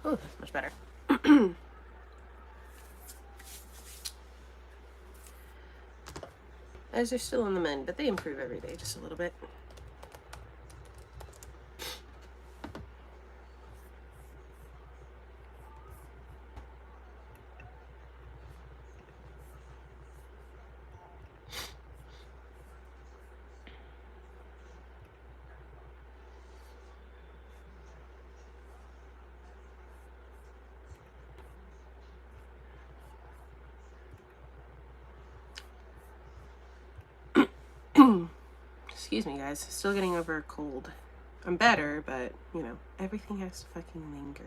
Oh, that's much better. As they're still on the mend, but they improve every day just a little bit. Excuse me, guys. Still getting over a cold. I'm better, but, you know, everything has to fucking linger.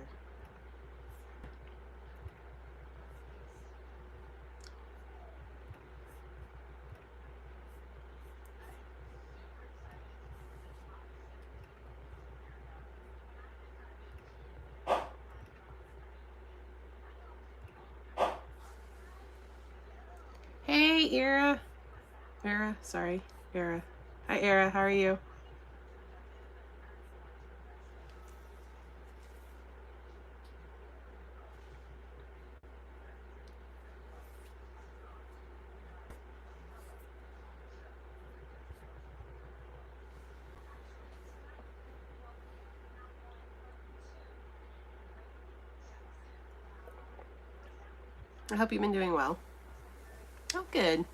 Hey, Era. Era, sorry. Era. Hi, Era. How are you? I hope you've been doing well. Oh, good.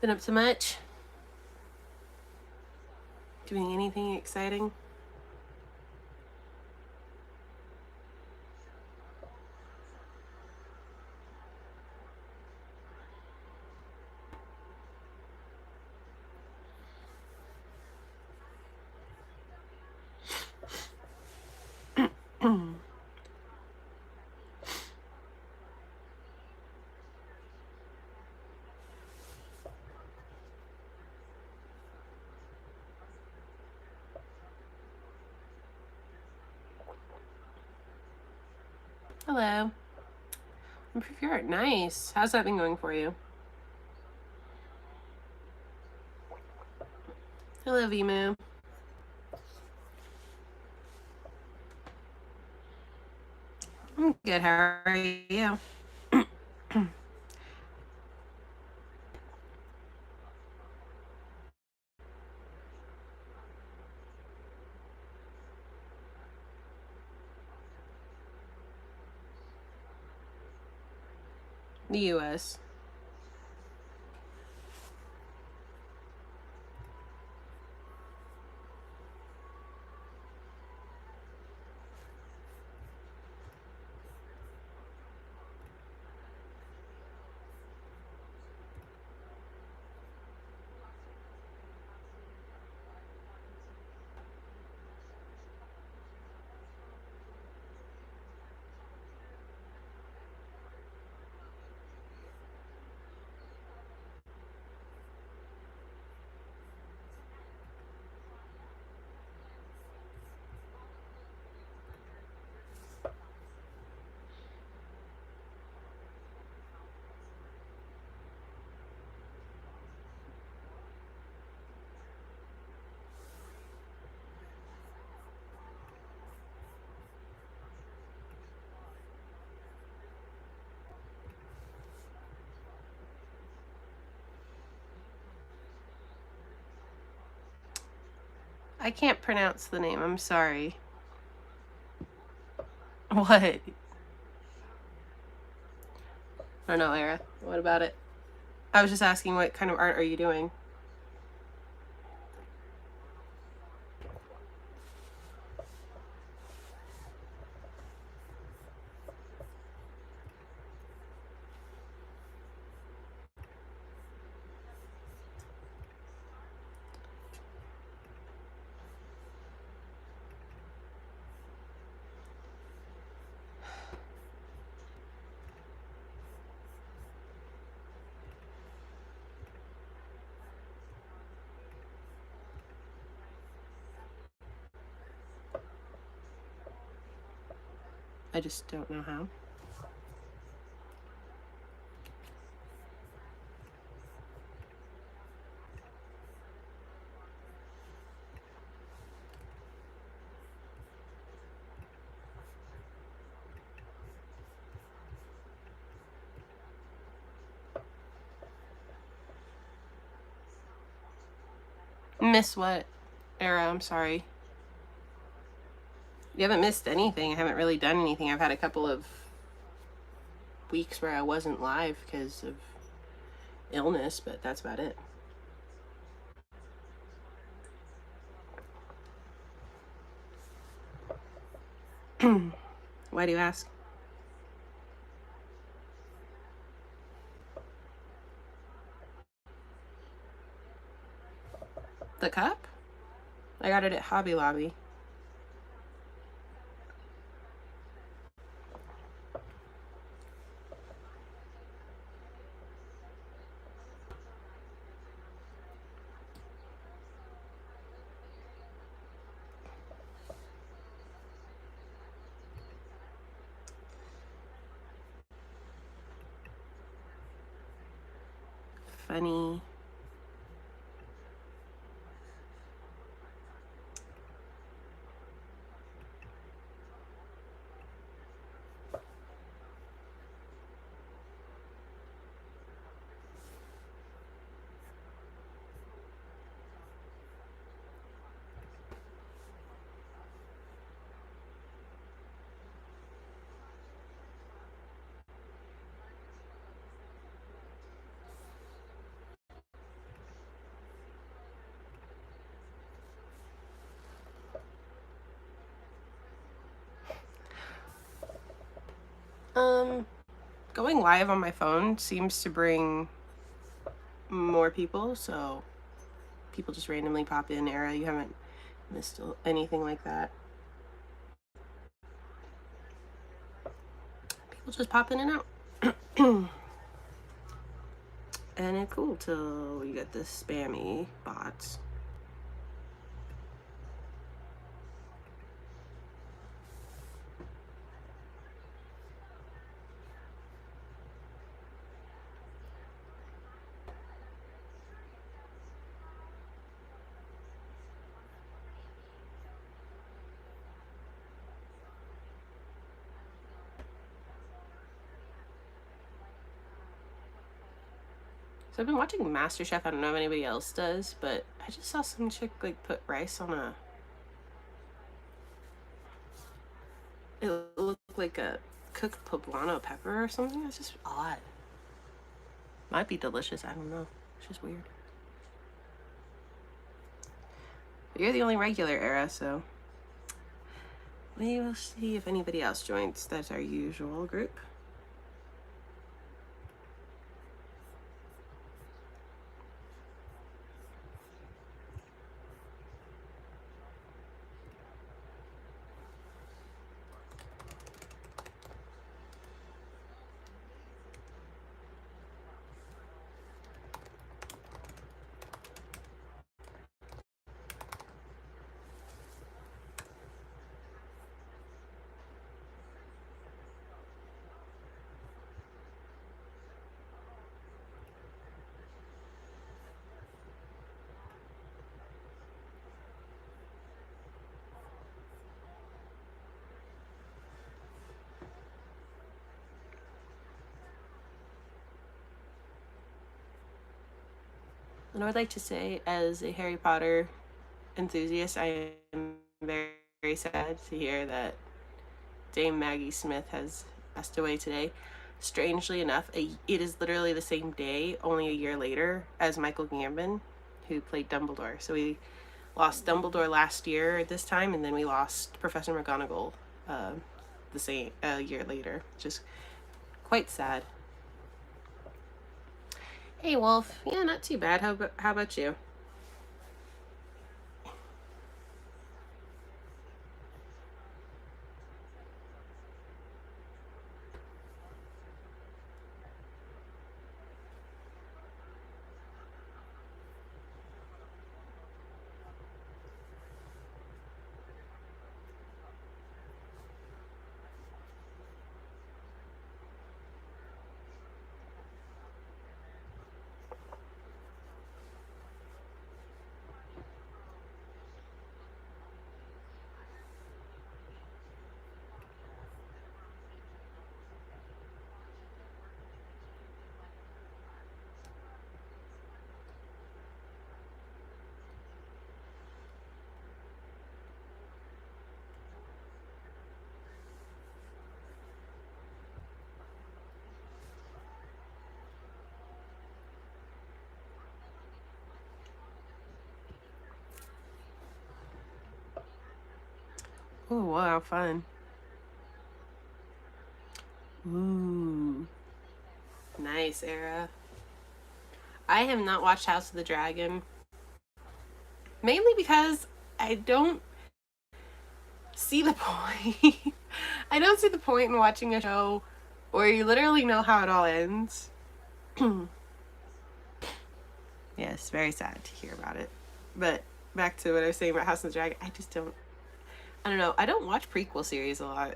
Been up to much? Doing anything exciting? Hello. Improve your art. Nice. How's that been going for you? Hello, Vimu. I'm good. How are you? The U.S. I can't pronounce the name. I'm sorry. What? I don't know, Era. What about it? I was just asking what kind of art are you doing? I just don't know how. Miss what era? I'm sorry. You haven't missed anything. I haven't really done anything. I've had a couple of weeks where I wasn't live because of illness, but that's about it. Why do you ask? The cup? I got it at Hobby Lobby. Funny. Going live on my phone seems to bring more people, so people just randomly pop in. Era, you haven't missed anything like that. People just pop in and out. And it's cool till you get the spammy bots. So I've been watching MasterChef. I don't know if anybody else does, but I just saw some chick like put rice on a. It looked like a cooked poblano pepper or something. It's just odd. Might be delicious. I don't know. It's just weird. But you're the only regular, Era, so we will see if anybody else joins. That's our usual group. And I would like to say, as a Harry Potter enthusiast, I am very, very sad to hear that Dame Maggie Smith has passed away today. Strangely enough, it is literally the same day, only a year later, as Michael Gambon, who played Dumbledore. So we lost Dumbledore last year at this time, and then we lost Professor McGonagall the same year later. Just quite sad. Hey, Wolf. Yeah, not too bad. How about you? Oh, wow, fun. Ooh. Nice, Era. I have not watched House of the Dragon. Mainly because I don't see the point. I don't see the point in watching a show where you literally know how it all ends. Yes, very sad to hear about it. But back to what I was saying about House of the Dragon, I don't know. I don't watch prequel series a lot.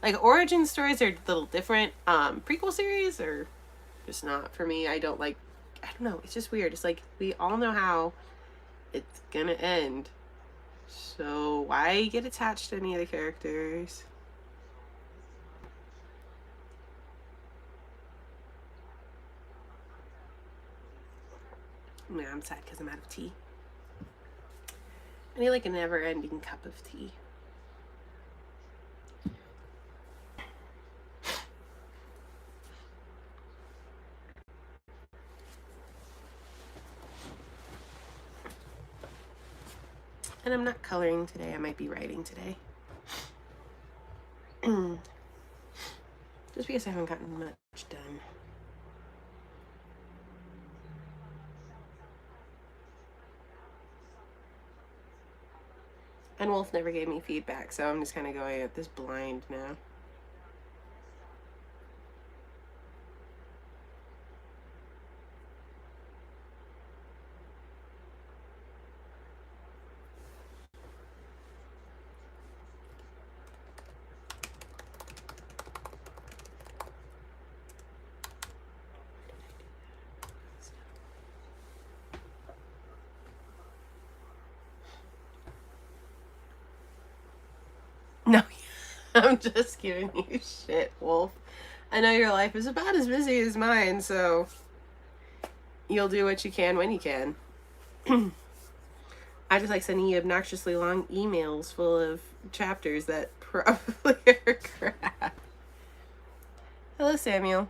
Like origin stories are a little different. Prequel series are just not for me. I don't know. It's just weird. It's like we all know how it's gonna end. So why get attached to any of the characters? Yeah, I'm sad because I'm out of tea. I need like a never-ending cup of tea. And I'm not coloring today. I might be writing today. Just because I haven't gotten much done. And Wolf never gave me feedback, so I'm just kind of going at this blind now. No, I'm just giving you shit, Wolf. I know your life is about as busy as mine, so you'll do what you can when you can. I just like sending you obnoxiously long emails full of chapters that probably are crap. Hello, Samuel.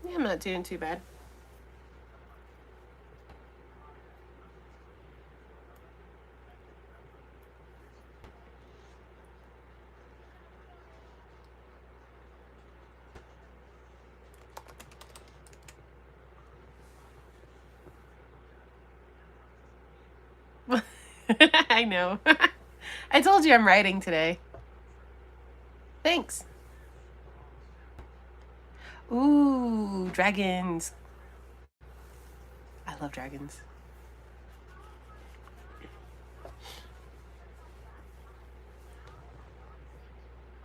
Yeah, I'm not doing too bad. I know. I told you I'm writing today. Thanks. Ooh, dragons. I love dragons.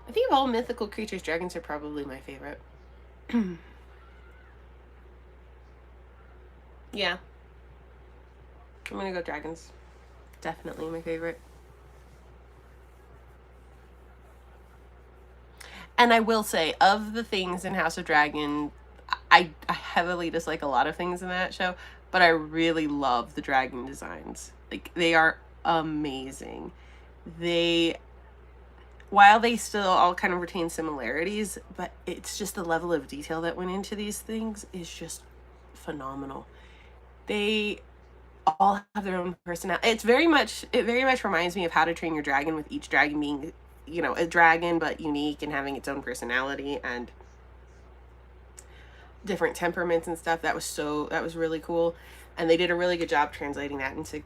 I think of all mythical creatures, dragons are probably my favorite. Yeah. I'm gonna go dragons. Definitely my favorite. And I will say, of the things in House of Dragon, I heavily dislike a lot of things in that show, but I really love the dragon designs. Like, they are amazing. They while they still all kind of retain similarities, but it's just the level of detail that went into these things is just phenomenal. They all have their own personality. It very much reminds me of How to Train Your Dragon, with each dragon being, you know, a dragon but unique and having its own personality and different temperaments and stuff. That was really cool. And they did a really good job translating that into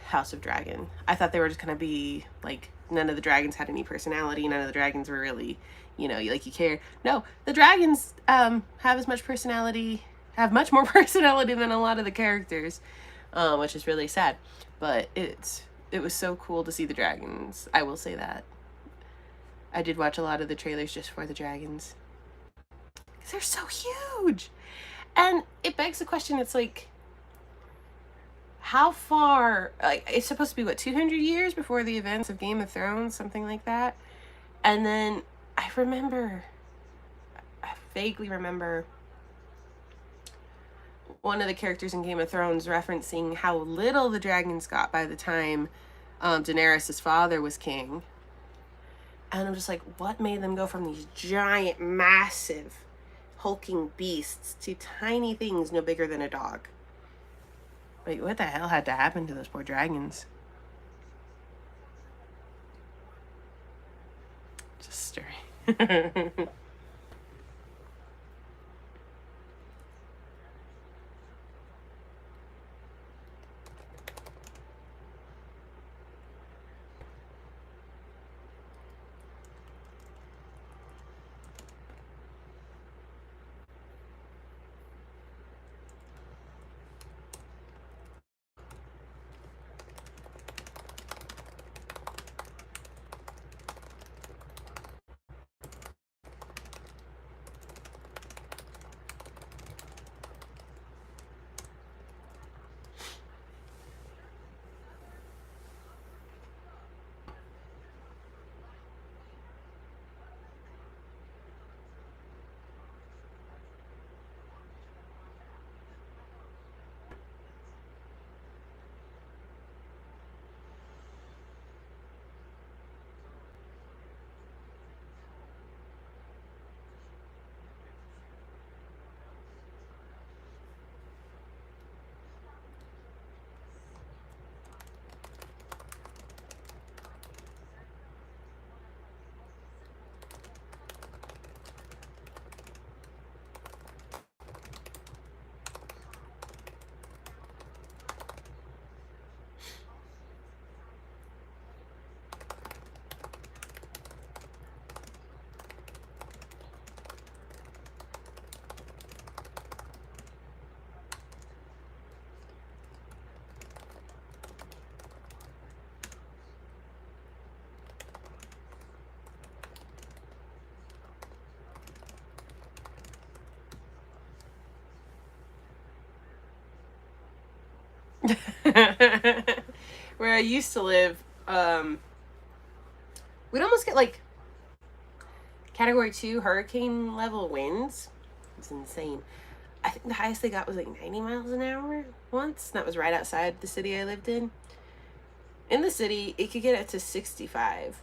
House of Dragon. I thought they were just gonna be like, none of the dragons had any personality, none of the dragons were really, you know, like you care. No, the dragons have as much personality, have much more personality than a lot of the characters, which is really sad. But it was so cool to see the dragons. I will say that. I did watch a lot of the trailers just for the dragons. They're so huge. And it begs the question, it's like, how far, like, it's supposed to be, what, 200 years before the events of Game of Thrones, something like that? And then I vaguely remember one of the characters in Game of Thrones referencing how little the dragons got by the time Daenerys' father was king. And I'm just like, what made them go from these giant, massive, hulking beasts to tiny things no bigger than a dog? Like, what the hell had to happen to those poor dragons? Just stirring. Where I used to live, we'd almost get like Category 2 hurricane level winds. It's insane. I think the highest they got was like 90 miles an hour once. That was right outside the city I lived in. In the city, it could get up to 65.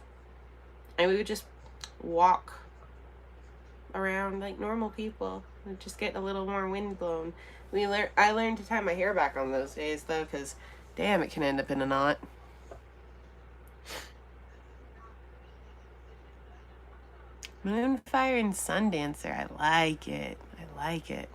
And we would just walk around like normal people and just get a little more wind blown. I learned to tie my hair back on those days, though, because damn, it can end up in a knot. Moonfire and Sundancer. I like it. I like it.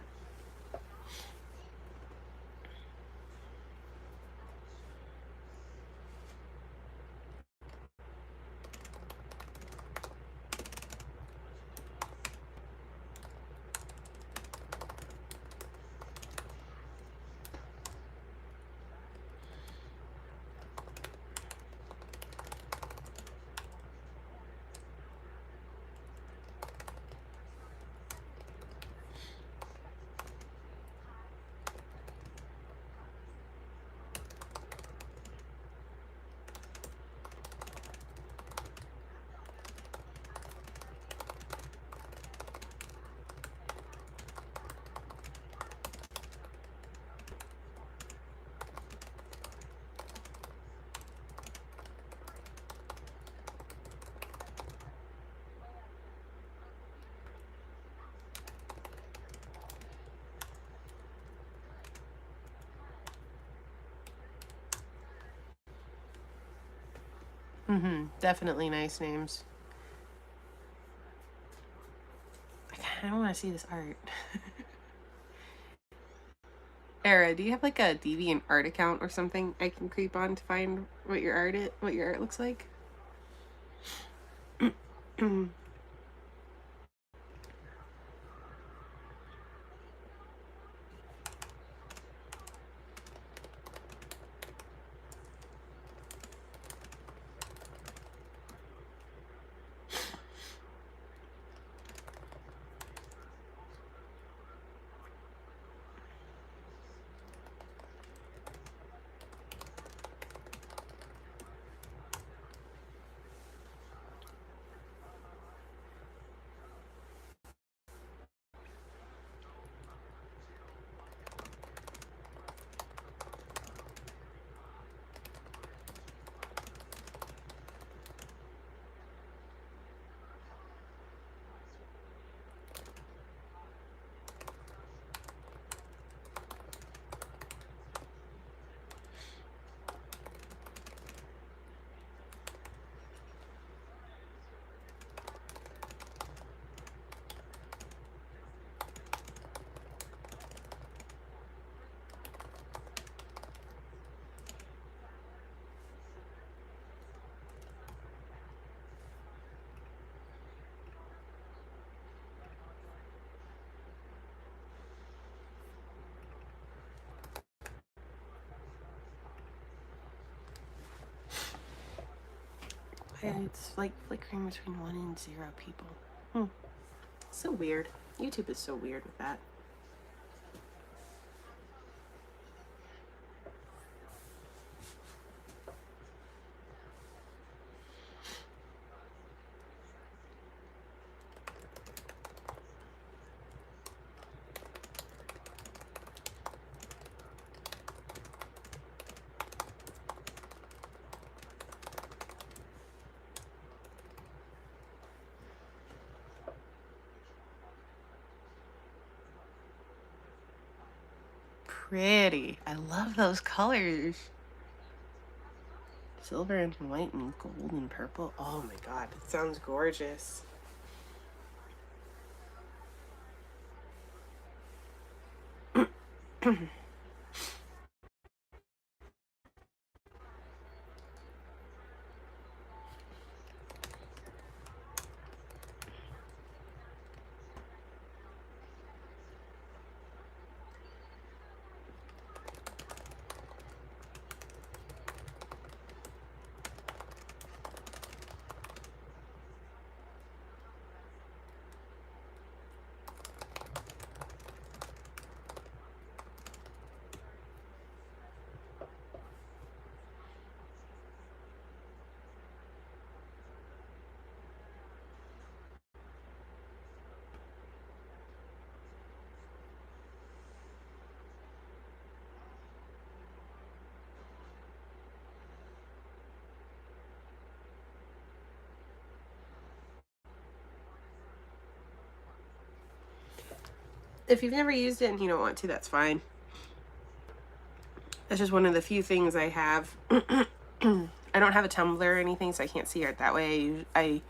Definitely nice names. I kind of want to see this art. Era, do you have like a deviant art account or something I can creep on to find what your art looks like? It's like flickering between 1 and 0 people. So weird. YouTube is so weird with that. Pretty. I love those colors. Silver and white and gold and purple. Oh my god, it sounds gorgeous. If you've never used it and you don't want to, that's fine. That's just one of the few things I have. I don't have a Tumblr or anything, so I can't see art that way. I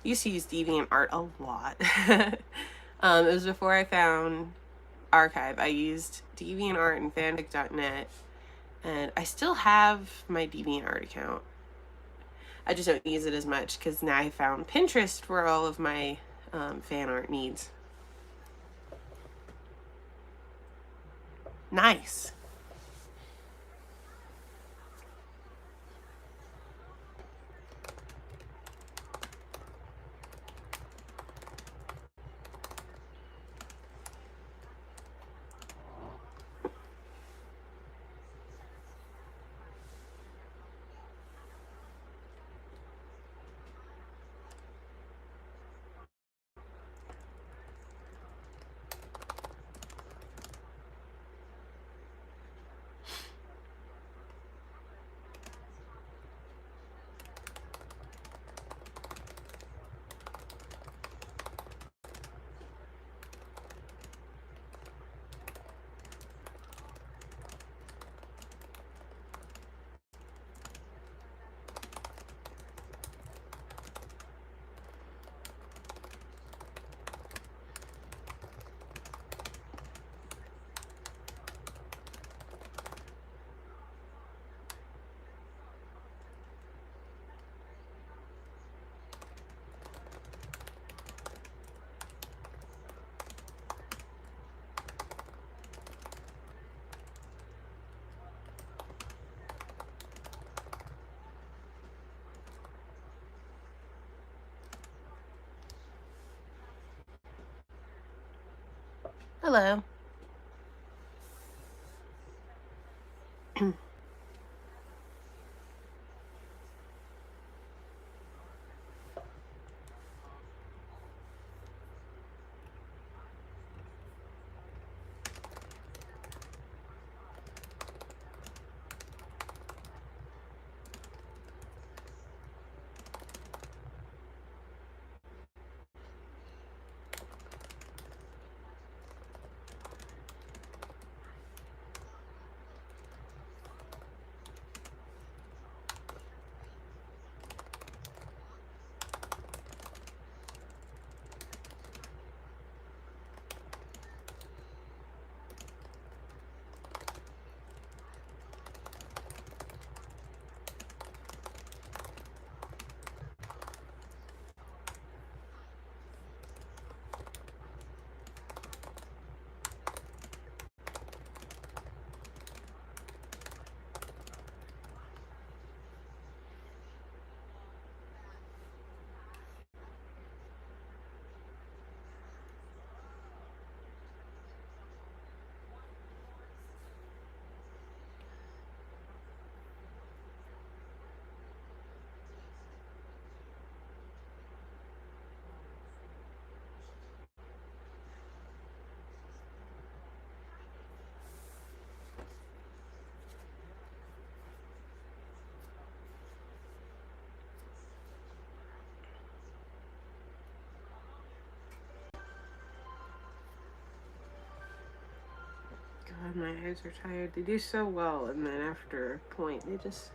used to use DeviantArt a lot. It was before I found Archive. I used DeviantArt and fanfic.net, and I still have my DeviantArt account. I just don't use it as much because now I found Pinterest for all of my fan art needs. Nice. hello. God, my eyes are tired. They do so well, and then after a point, they just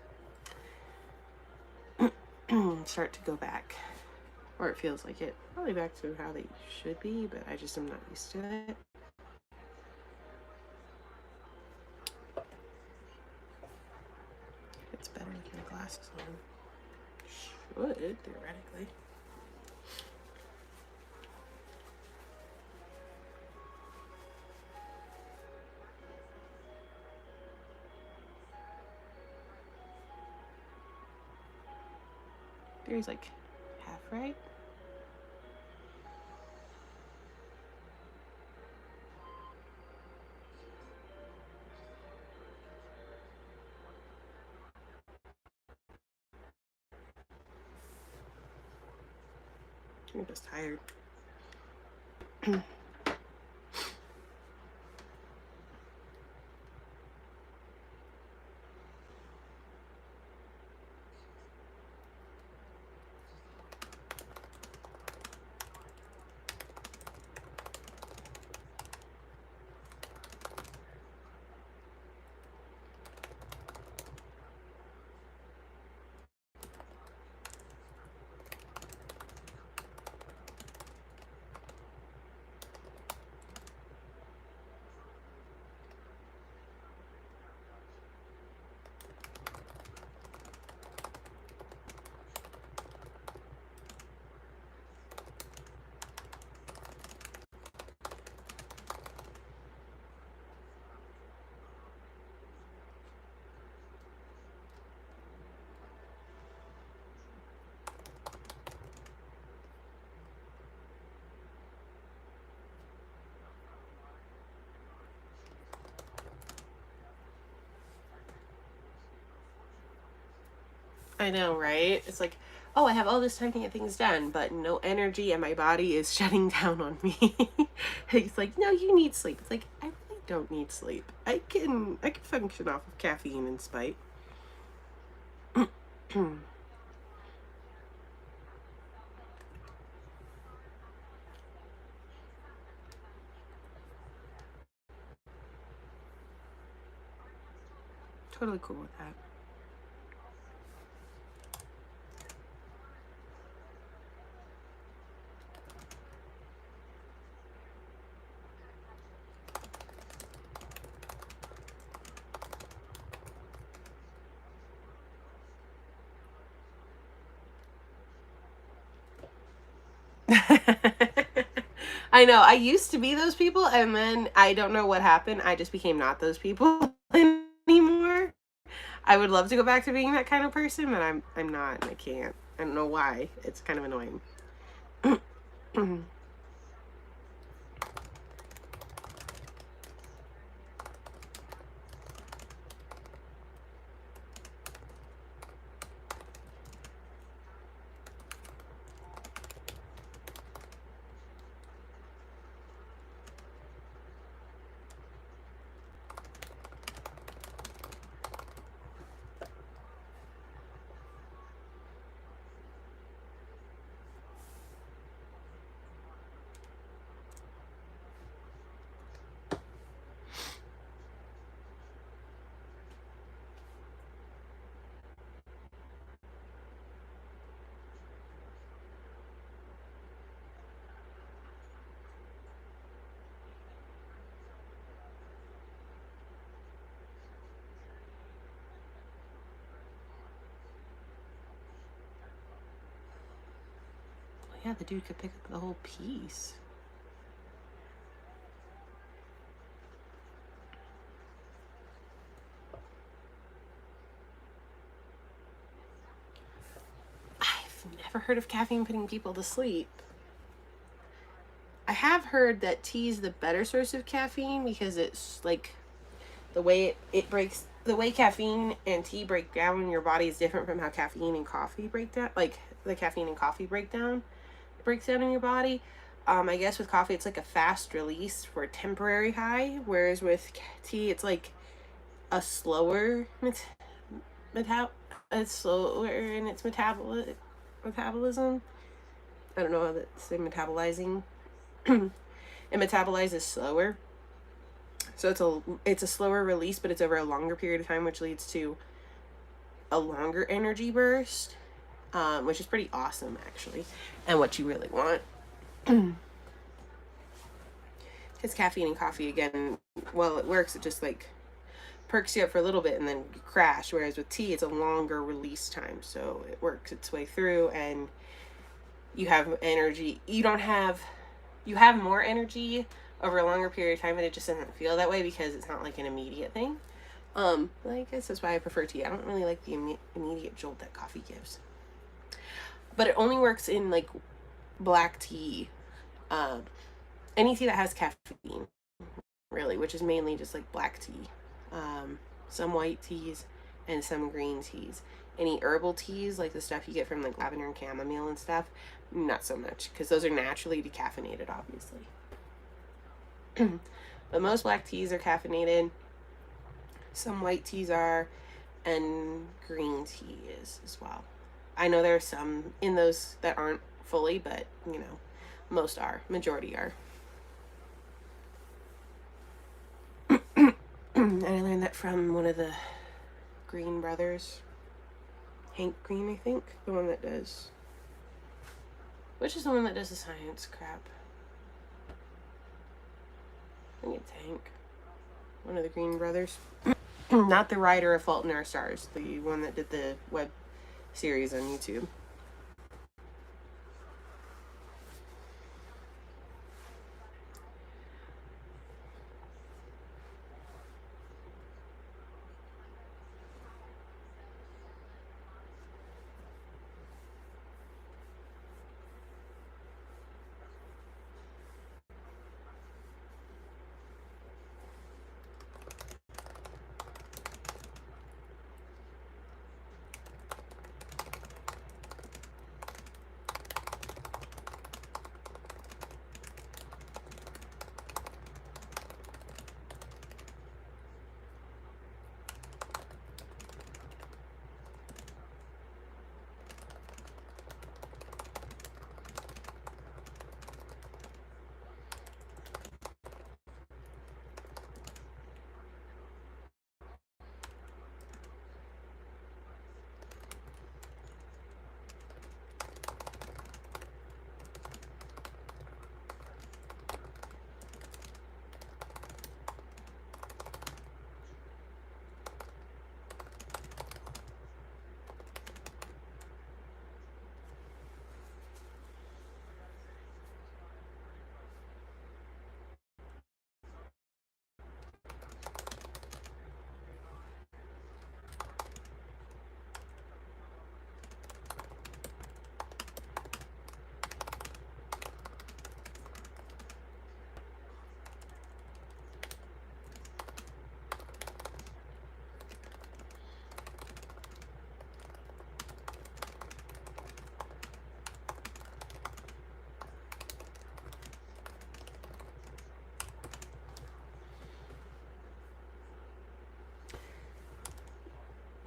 start to go back. Or it feels like it. Probably back to how they should be, but I just am not used to it. It's better with my glasses on. Should, theoretically. Theory's like half right. I'm just tired. I know, right? It's like, oh, I have all this time to get things done, but no energy, and my body is shutting down on me. It's like, no, you need sleep. It's like, I really don't need sleep. I can function off of caffeine in spite. Totally cool with that. I know. I used to be those people, and then I don't know what happened. I just became not those people anymore. I would love to go back to being that kind of person, but I'm not, and I can't. I don't know why. It's kind of annoying. Yeah, the dude could pick up the whole piece. I've never heard of caffeine putting people to sleep. I have heard that tea is the better source of caffeine because it's like the way it breaks, the way caffeine and tea break down in your body is different from how caffeine and coffee break down. Like the caffeine and coffee breaks down in your body. I guess with coffee it's like a fast release for a temporary high, whereas with tea it's like a slower it's slower in its metabolism. I don't know how to say metabolizing. It metabolizes slower, so it's a slower release, but it's over a longer period of time, which leads to a longer energy burst, which is pretty awesome actually, and what you really want. Because caffeine and coffee, again, well, it works. It just like perks you up for a little bit and then you crash. Whereas with tea, it's a longer release time, so it works its way through, and you have energy. You have more energy over a longer period of time, and it just doesn't feel that way because it's not like an immediate thing. I guess that's why I prefer tea. I don't really like the immediate jolt that coffee gives. But it only works in like black tea, any tea that has caffeine, really, which is mainly just like black tea, some white teas, and some green teas. Any herbal teas, like the stuff you get from like lavender and chamomile and stuff, not so much, because those are naturally decaffeinated, obviously. But most black teas are caffeinated. Some white teas are, and green tea is as well. I know there are some in those that aren't fully, but you know, most are. Majority are. And I learned that from one of the Green brothers. Hank Green, I think. The one that does... Which is the one that does the science crap? I think it's Hank. One of the Green brothers. Not the writer of Fault in Our Stars. The one that did the web series on YouTube.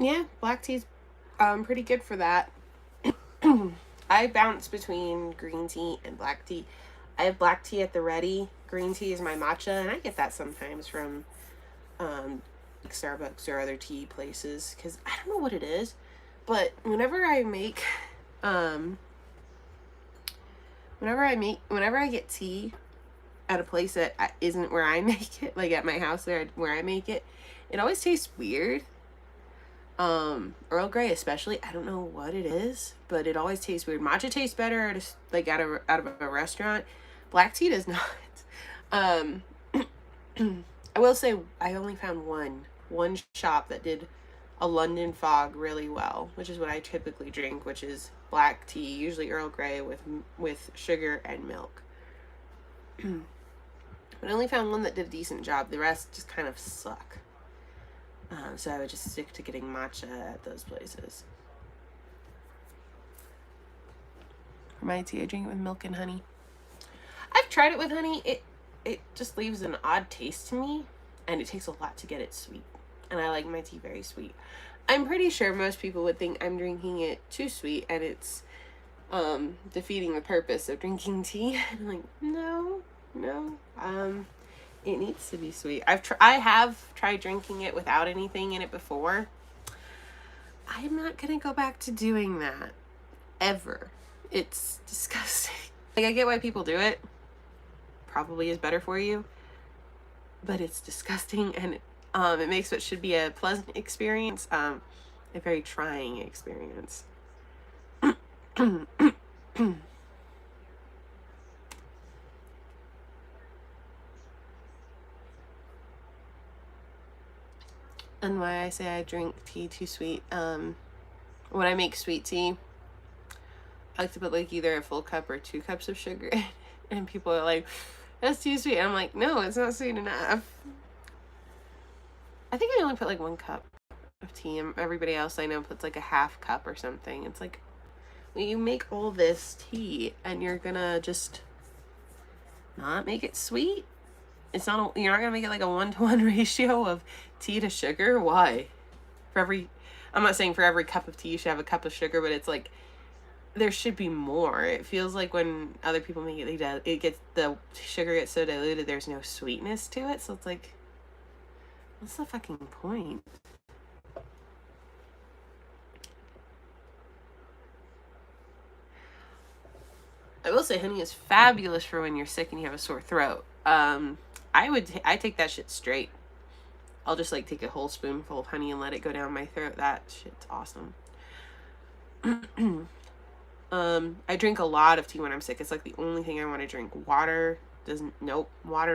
Yeah, black tea's pretty good for that. I bounce between green tea and black tea. I have black tea at the ready. Green tea is my matcha, and I get that sometimes from like Starbucks or other tea places, because I don't know what it is, but whenever I get tea at a place that isn't where I make it, like at my house where I make it, it always tastes weird. Earl Grey especially, I don't know what it is, but it always tastes weird. Matcha tastes better at like out of a restaurant. Black tea does not. Um, I will say I only found one shop that did a London fog really well, which is what I typically drink, which is black tea, usually Earl Grey with sugar and milk. But I only found one that did a decent job. The rest just kind of suck. So I would just stick to getting matcha at those places. For my tea, I drink it with milk and honey. I've tried it with honey. It just leaves an odd taste to me, and it takes a lot to get it sweet. And I like my tea very sweet. I'm pretty sure most people would think I'm drinking it too sweet, and it's defeating the purpose of drinking tea. And I'm like, no. It needs to be sweet. I have tried drinking it without anything in it before. I'm not gonna go back to doing that ever. It's disgusting. Like, I get why people do it. Probably is better for you, but it's disgusting, and it makes what should be a pleasant experience a very trying experience. And why I say I drink tea too sweet. When I make sweet tea, I like to put like either a full cup or 2 cups of sugar in. And people are like, that's too sweet. And I'm like, no, it's not sweet enough. I think I only put like 1 cup of tea, and everybody else I know puts like a half cup or something. It's like, well, you make all this tea and you're gonna just not make it sweet? You're not gonna make it like a 1-to-1 ratio of tea to sugar? Why? I'm not saying for every cup of tea you should have a cup of sugar, but it's like, there should be more. It feels like when other people make it, the sugar gets so diluted, there's no sweetness to it. So it's like, what's the fucking point? I will say honey is fabulous for when you're sick and you have a sore throat. I take that shit straight. I'll just like take a whole spoonful of honey and let it go down my throat. That shit's awesome. I drink a lot of tea when I'm sick. It's like the only thing I want to drink. Water,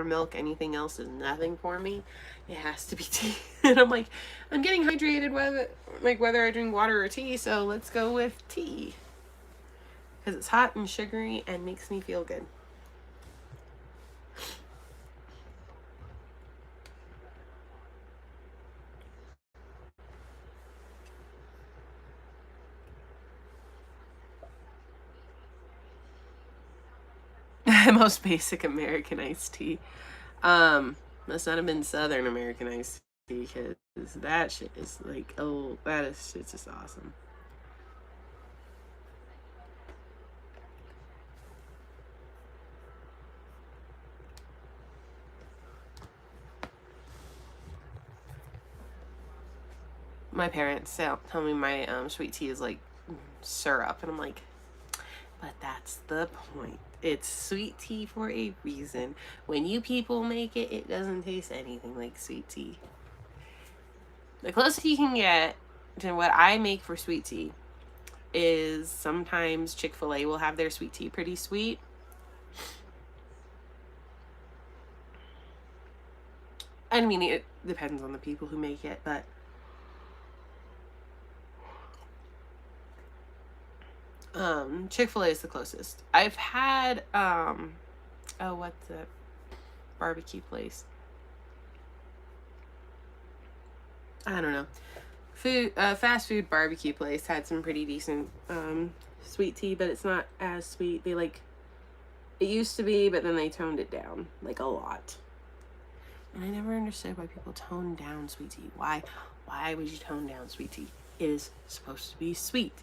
milk, anything else is nothing for me. It has to be tea. And I'm like, I'm getting hydrated whether I drink water or tea, so let's go with tea. Because it's hot and sugary and makes me feel good. Most basic American iced tea. Must not have been Southern American iced tea, because that shit is like, oh, shit's just awesome. My parents tell me my sweet tea is like syrup, and I'm like, but that's the point. It's sweet tea for a reason. When you people make it, it doesn't taste anything like sweet tea. The closest you can get to what I make for sweet tea is sometimes Chick-fil-A will have their sweet tea pretty sweet. I mean, it depends on the people who make it, but Chick-fil-A is the closest. I've had what's the barbecue place? I don't know. Fast food barbecue place had some pretty decent sweet tea, but it's not as sweet. It used to be, but then they toned it down like a lot. And I never understood why people tone down sweet tea. Why would you tone down sweet tea? It is supposed to be sweet.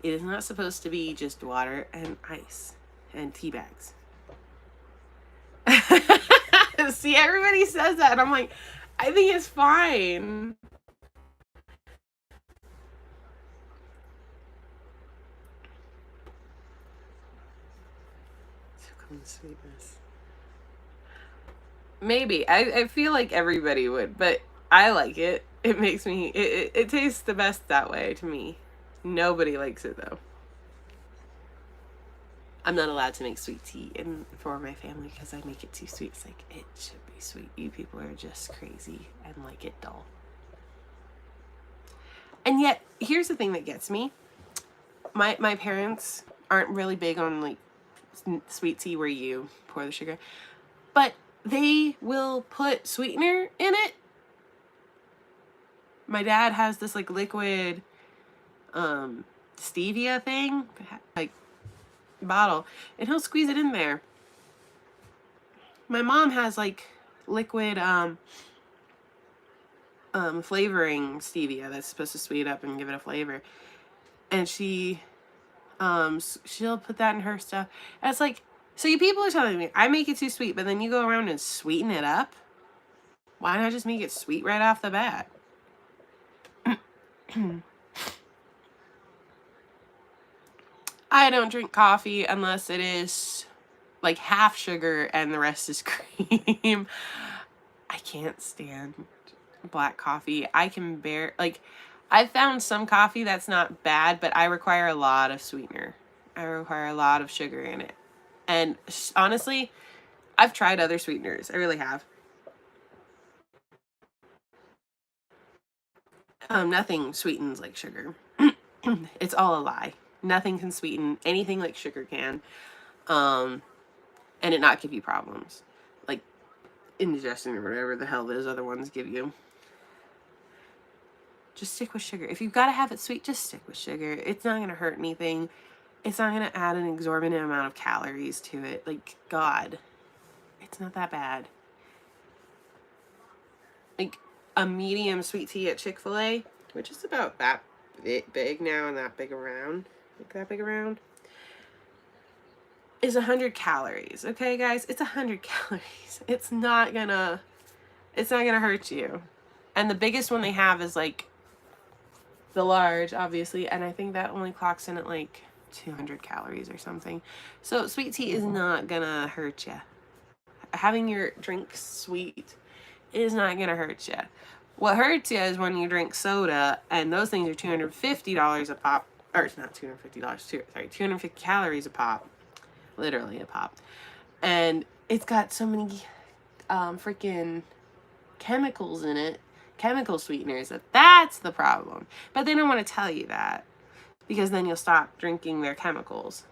It is not supposed to be just water and ice and tea bags. See, everybody says that, and I'm like, I think it's fine. Sweetness. Maybe. I feel like everybody would, but I like it. It makes me, it tastes the best that way to me. Nobody likes it though. I'm not allowed to make sweet tea for my family because I make it too sweet. It's like, it should be sweet. You people are just crazy and like it dull. And yet, here's the thing that gets me. My parents aren't really big on like sweet tea where you pour the sugar, but they will put sweetener in it. My dad has this like liquid stevia thing, like bottle, and he'll squeeze it in there. My mom has like liquid flavoring stevia that's supposed to sweet up and give it a flavor, and she'll put that in her stuff. And it's like, so you people are telling me I make it too sweet, but then you go around and sweeten it up? Why not just make it sweet right off the bat? I don't drink coffee unless it is like half sugar and the rest is cream. I can't stand black coffee. I can bear, like, I've found some coffee that's not bad, but I require a lot of sweetener. I require a lot of sugar in it. And honestly, I've tried other sweeteners. I really have. Nothing sweetens like sugar. It's all a lie. Nothing can sweeten anything like sugar can. And it not give you problems. Like indigestion or whatever the hell those other ones give you. Just stick with sugar. If you've got to have it sweet, just stick with sugar. It's not going to hurt anything. It's not going to add an exorbitant amount of calories to it. Like, God, it's not that bad. Like, a medium sweet tea at Chick-fil-A, which is about that big now and that big around, like that big around, is 100 calories. Okay, guys? It's 100 calories. It's not gonna hurt you. And the biggest one they have is, like, the large, obviously, and I think that only clocks in at, like, 200 calories or something. So sweet tea is not gonna hurt you. Having your drink sweet is not gonna hurt you. What hurts you is when you drink soda, and those things are $250 a pop, or it's not $250, sorry, 250 calories a pop, literally a pop, and it's got so many freaking chemicals in it, chemical sweeteners, that's the problem. But they don't want to tell you that, because then you'll stop drinking their chemicals.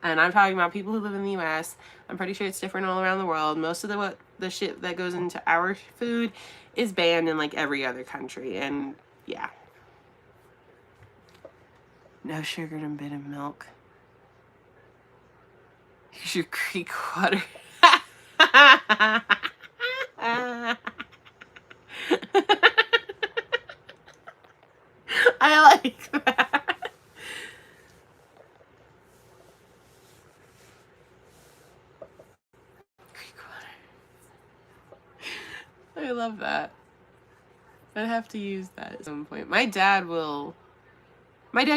And I'm talking about people who live in the US. I'm pretty sure it's different all around the world. Most of the shit that goes into our food is banned in like every other country. And yeah. No sugar in bit of milk. Use your Greek water. I like that. Greek water. I love that. I'd have to use that at some point. My dad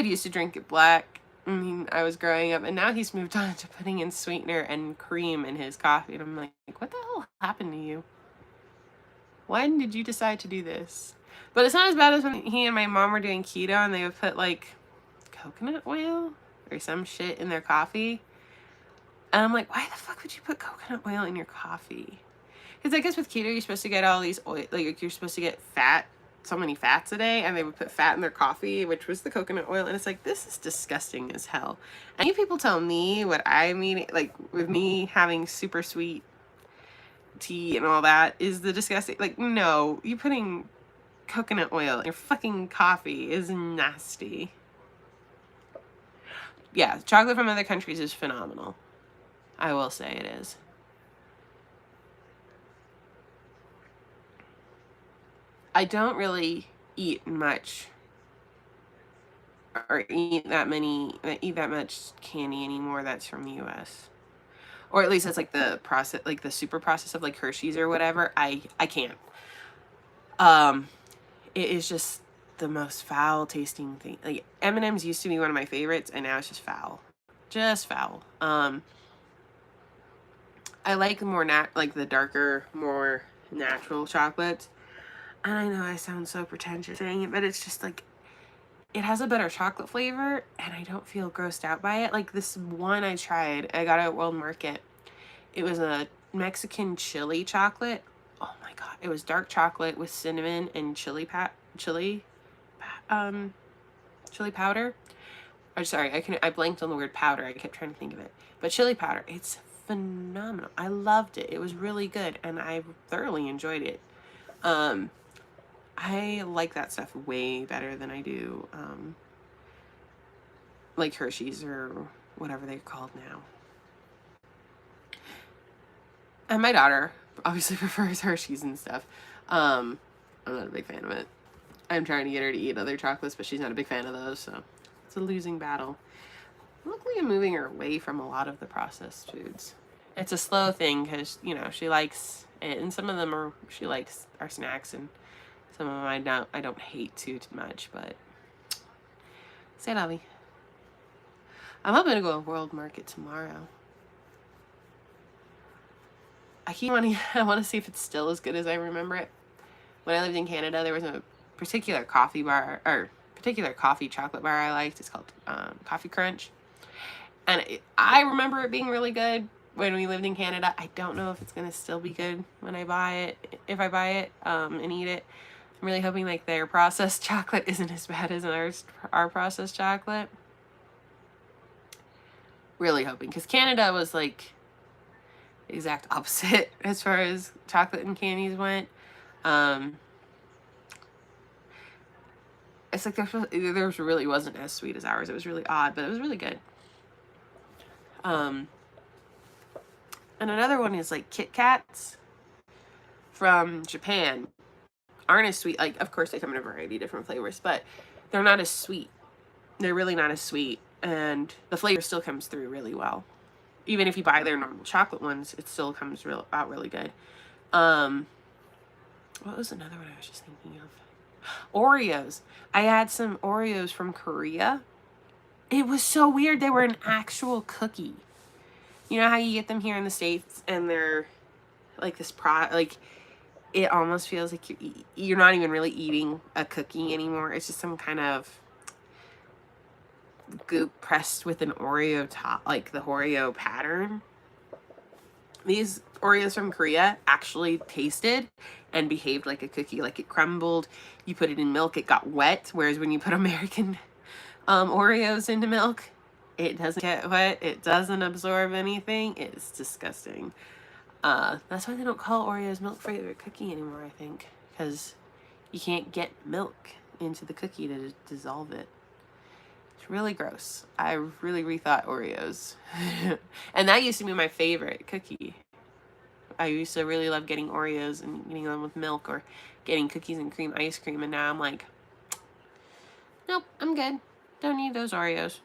used to drink it black. I mean, I was growing up, and now he's moved on to putting in sweetener and cream in his coffee. And I'm like, what the hell happened to you? When did you decide to do this? But it's not as bad as when he and my mom were doing keto and they would put like coconut oil or some shit in their coffee. And I'm like, why the fuck would you put coconut oil in your coffee? Because I guess with keto, you're supposed to get all these oil, like you're supposed to get fat, so many fats a day, and they would put fat in their coffee, which was the coconut oil. And it's like, this is disgusting as hell. And you people tell me what I mean, like with me having super sweet tea and all that is the disgusting, like, no, you putting coconut oil in your fucking coffee is nasty. Yeah, chocolate from other countries is phenomenal. I will say it is. I don't really eat much or eat that much candy anymore that's from the US. Or at least that's like the process, like the super process of like Hershey's or whatever. I can't. It is just the most foul tasting thing. Like M&M's used to be one of my favorites, and now it's just foul. Just foul. I like more like the darker, more natural chocolates. And I know I sound so pretentious saying it, but it's just like, it has a better chocolate flavor and I don't feel grossed out by it. Like this one I tried, I got it at World Market. It was a Mexican chili chocolate. Oh my god, it was dark chocolate with cinnamon and chili powder. Or sorry, I blanked on the word powder. I kept trying to think of it. But chili powder, it's phenomenal. I loved it. It was really good and I thoroughly enjoyed it. I like that stuff way better than I do like Hershey's or whatever they're called now. And my daughter obviously prefers Hershey's and stuff. I'm not a big fan of it. I'm trying to get her to eat other chocolates, but she's not a big fan of those, so it's a losing battle. Luckily, I'm moving her away from a lot of the processed foods. It's a slow thing because, you know, she likes it, and some of them are, she likes our snacks, and some of them I don't hate too much, but say lovey. I'm hoping to go to World Market tomorrow. I want to see if it's still as good as I remember it. When I lived in Canada, there was a particular coffee chocolate bar I liked. It's called Coffee Crunch. And I remember it being really good when we lived in Canada. I don't know if it's going to still be good when I buy it, if I buy it and eat it. I'm really hoping like their processed chocolate isn't as bad as our processed chocolate. Really hoping, because Canada was like the exact opposite as far as chocolate and candies went. It's like theirs really wasn't as sweet as ours. It was really odd, but it was really good. And another one is like Kit Kats from Japan. Aren't as sweet. Like, of course, they come in a variety of different flavors, but they're not as sweet. They're really not as sweet, and the flavor still comes through really well. Even if you buy their normal chocolate ones, it still comes out really good. What was another one I was just thinking of? Oreos. I had some Oreos from Korea. It was so weird. They were an actual cookie. You know how you get them here in the States and they're like this like it almost feels like you're not even really eating a cookie anymore. It's just some kind of goop pressed with an Oreo top, like the Oreo pattern. These Oreos from Korea actually tasted and behaved like a cookie. Like it crumbled. You put it in milk, it got wet. Whereas when you put American Oreos into milk, it doesn't get wet. It doesn't absorb anything. It's disgusting. That's why they don't call Oreos milk flavored cookie anymore, I think. Because you can't get milk into the cookie to dissolve it. It's really gross. I really rethought Oreos. And that used to be my favorite cookie. I used to really love getting Oreos and eating them with milk or getting cookies and cream ice cream. And now I'm like, nope, I'm good. Don't need those Oreos.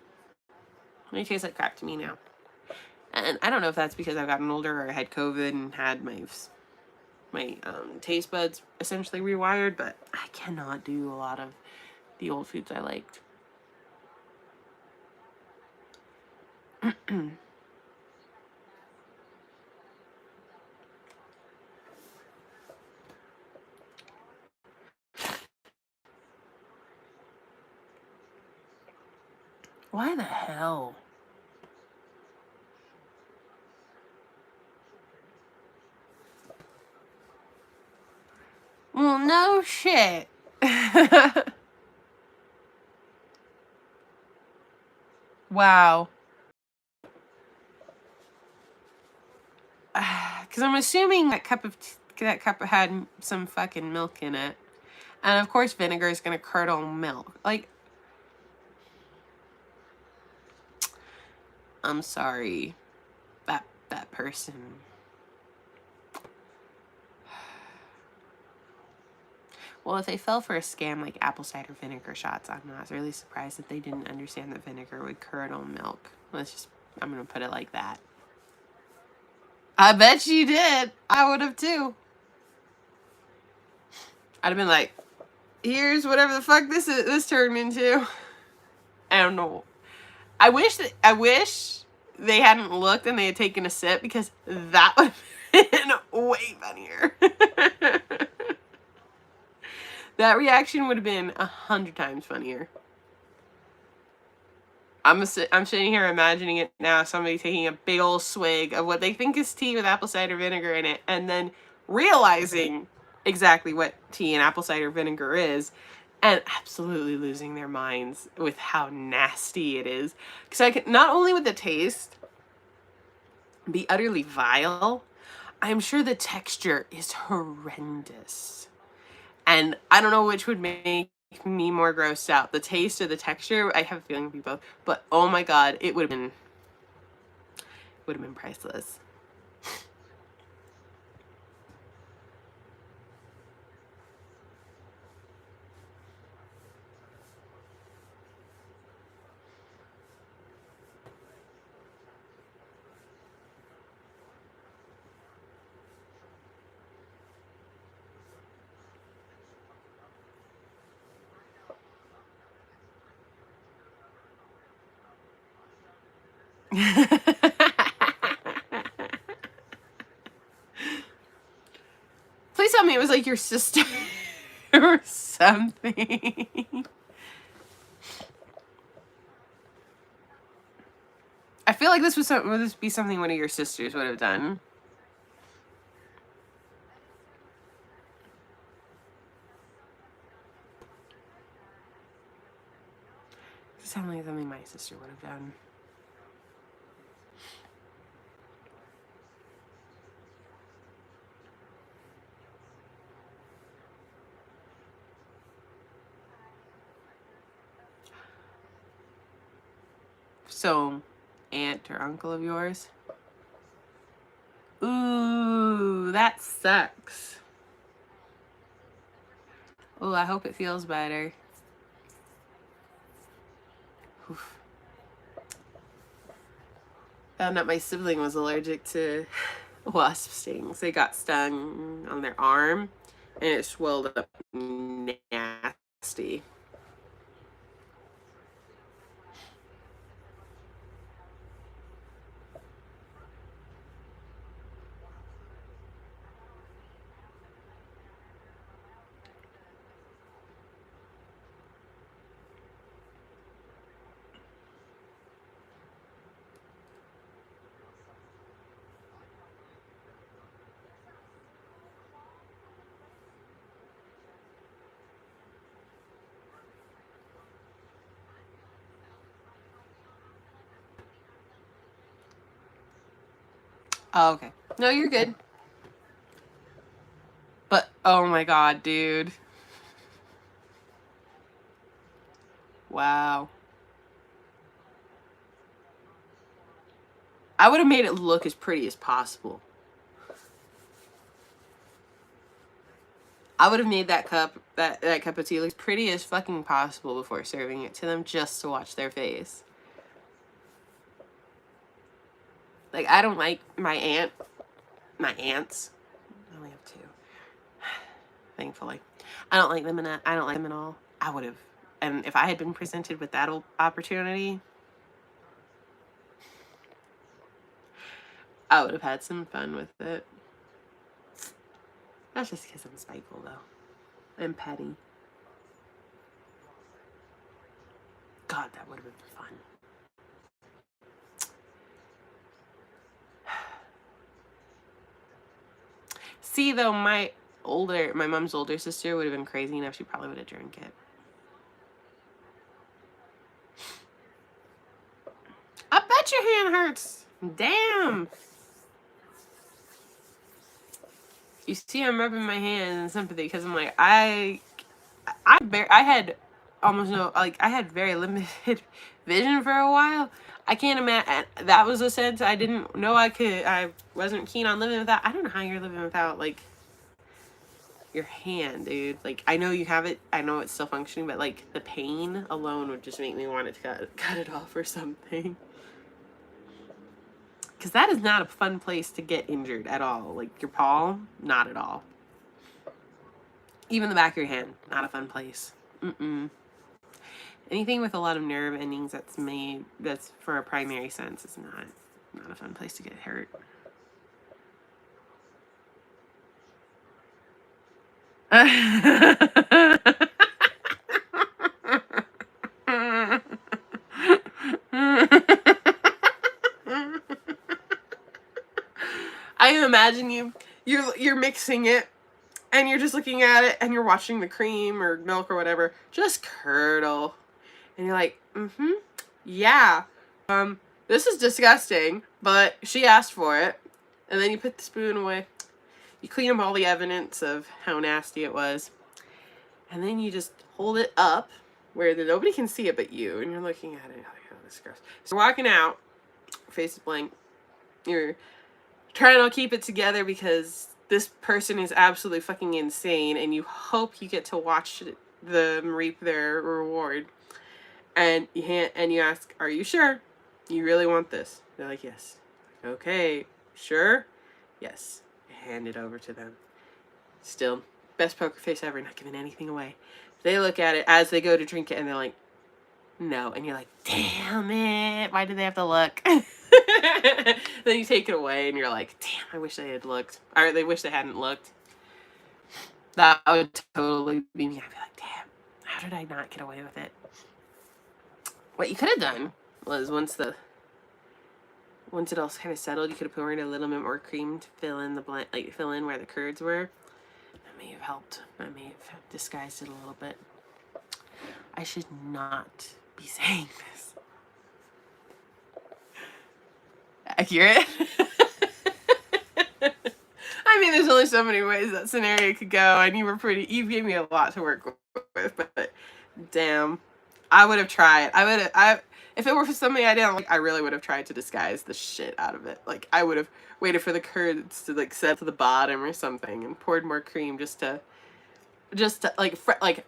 They taste like crap to me now. And I don't know if that's because I've gotten older or I had COVID and had my taste buds essentially rewired, but I cannot do a lot of the old foods I liked. Why the hell? Well, no shit. Wow. Because I'm assuming that cup had some fucking milk in it. And of course vinegar is going to curdle milk. Like, I'm sorry. That person. Well, if they fell for a scam like apple cider vinegar shots, I'm not really surprised that they didn't understand that vinegar would curdle milk. I'm going to put it like that. I bet you did. I would have too. I'd have been like, here's whatever the fuck this turned into. I don't know. I wish they hadn't looked and they had taken a sip, because that would have been way funnier. That reaction would have been 100 times funnier. I'm sitting here imagining it now, somebody taking a big old swig of what they think is tea with apple cider vinegar in it, and then realizing exactly what tea and apple cider vinegar is, and absolutely losing their minds with how nasty it is. Because I can, not only would the taste be utterly vile, I'm sure the texture is horrendous. And I don't know which would make me more grossed out, the taste or the texture. I have a feeling it would be both, but oh my god, it would have been priceless. Please tell me it was like your sister or something. I feel like would this be something one of your sisters would have done? It sounds like something my sister would have done. So, aunt or uncle of yours? Ooh, that sucks. Ooh, I hope it feels better. Oof. Found out my sibling was allergic to wasp stings. They got stung on their arm and it swelled up nasty. Oh, okay. No, you're good. But, oh my god, dude. Wow. I would have made it look as pretty as possible. I would have made that cup of tea look as pretty as fucking possible before serving it to them, just to watch their face. Like, I don't like my aunts. I only have two. Thankfully. I don't like them at all. I would have. And if I had been presented with that opportunity, I would have had some fun with it. That's just because I'm spiteful, though. And petty. God, that would have been fun. See, though, my mom's older sister would have been crazy enough. She probably would have drank it. I bet your hand hurts. Damn. You see, I'm rubbing my hands in sympathy because I'm like, I had almost no, like, I had very limited vision for a while. I can't imagine. That was a sense I didn't know I wasn't keen on living without. I don't know how you're living without, like, your hand, dude. Like, I know you have it. I know it's still functioning, but, like, the pain alone would just make me want to cut it off or something. Because that is not a fun place to get injured at all. Like, your palm, not at all. Even the back of your hand, not a fun place. Anything with a lot of nerve endings that's for a primary sense is not a fun place to get hurt. imagine you're mixing it, and you're just looking at it, and you're watching the cream or milk or whatever just curdle, and you're like, yeah, this is disgusting, but she asked for it. And then you put the spoon away. You clean up all the evidence of how nasty it was. And then you just hold it up where nobody can see it but you. And you're looking at it like, oh, this is gross. So you're walking out, face is blank. You're trying to keep it together because this person is absolutely fucking insane. And you hope you get to watch them reap their reward. And you ask, are you sure? You really want this? They're like, yes. Okay, sure? Yes. Hand it over to them. Still, best poker face ever, not giving anything away. They look at it as they go to drink it, and they're like, no. And you're like, damn it. Why did they have to look? Then you take it away, and you're like, damn, I wish they had looked. Or they wish they hadn't looked. That would totally be me. I'd be like, damn, how did I not get away with it? What you could have done was once it all kind of settled, you could have poured a little bit more cream to fill in fill in where the curds were. That may have helped. That may have disguised it a little bit. I should not be saying this. Accurate? I mean, there's only so many ways that scenario could go, and you gave me a lot to work with, but damn. I would have tried. If it were for somebody I didn't like, I really would have tried to disguise the shit out of it. Like, I would have waited for the curds to set to the bottom or something and poured more cream just to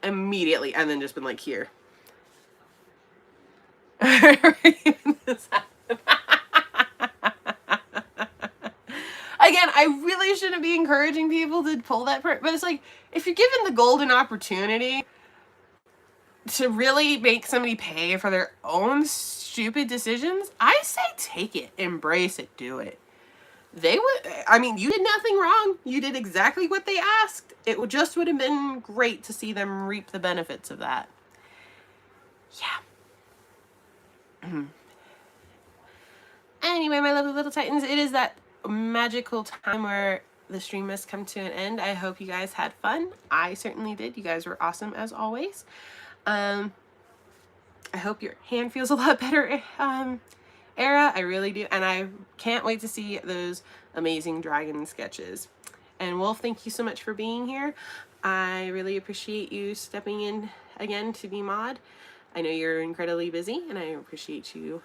immediately, and then just been like, here. Again, I really shouldn't be encouraging people to pull that, but it's like, if you're given the golden opportunity to really make somebody pay for their own stupid decisions, I say take it, embrace it, do it. You did nothing wrong. You did exactly what they asked. It would have been great to see them reap the benefits of that. Yeah. Anyway, my lovely little titans, it is that magical time where the stream has come to an end. I hope you guys had fun. I certainly did. You guys were awesome as always. I hope your hand feels a lot better, Era. I really do. And I can't wait to see those amazing dragon sketches. And Wolf, thank you so much for being here. I really appreciate you stepping in again to be mod. I know you're incredibly busy, and I appreciate you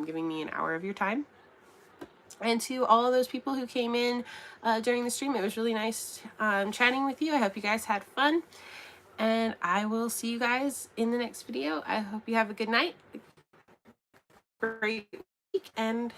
giving me an hour of your time. And to all of those people who came in during the stream, it was really nice chatting with you. I hope you guys had fun. And I will see you guys in the next video. I hope you have a good night, great week, and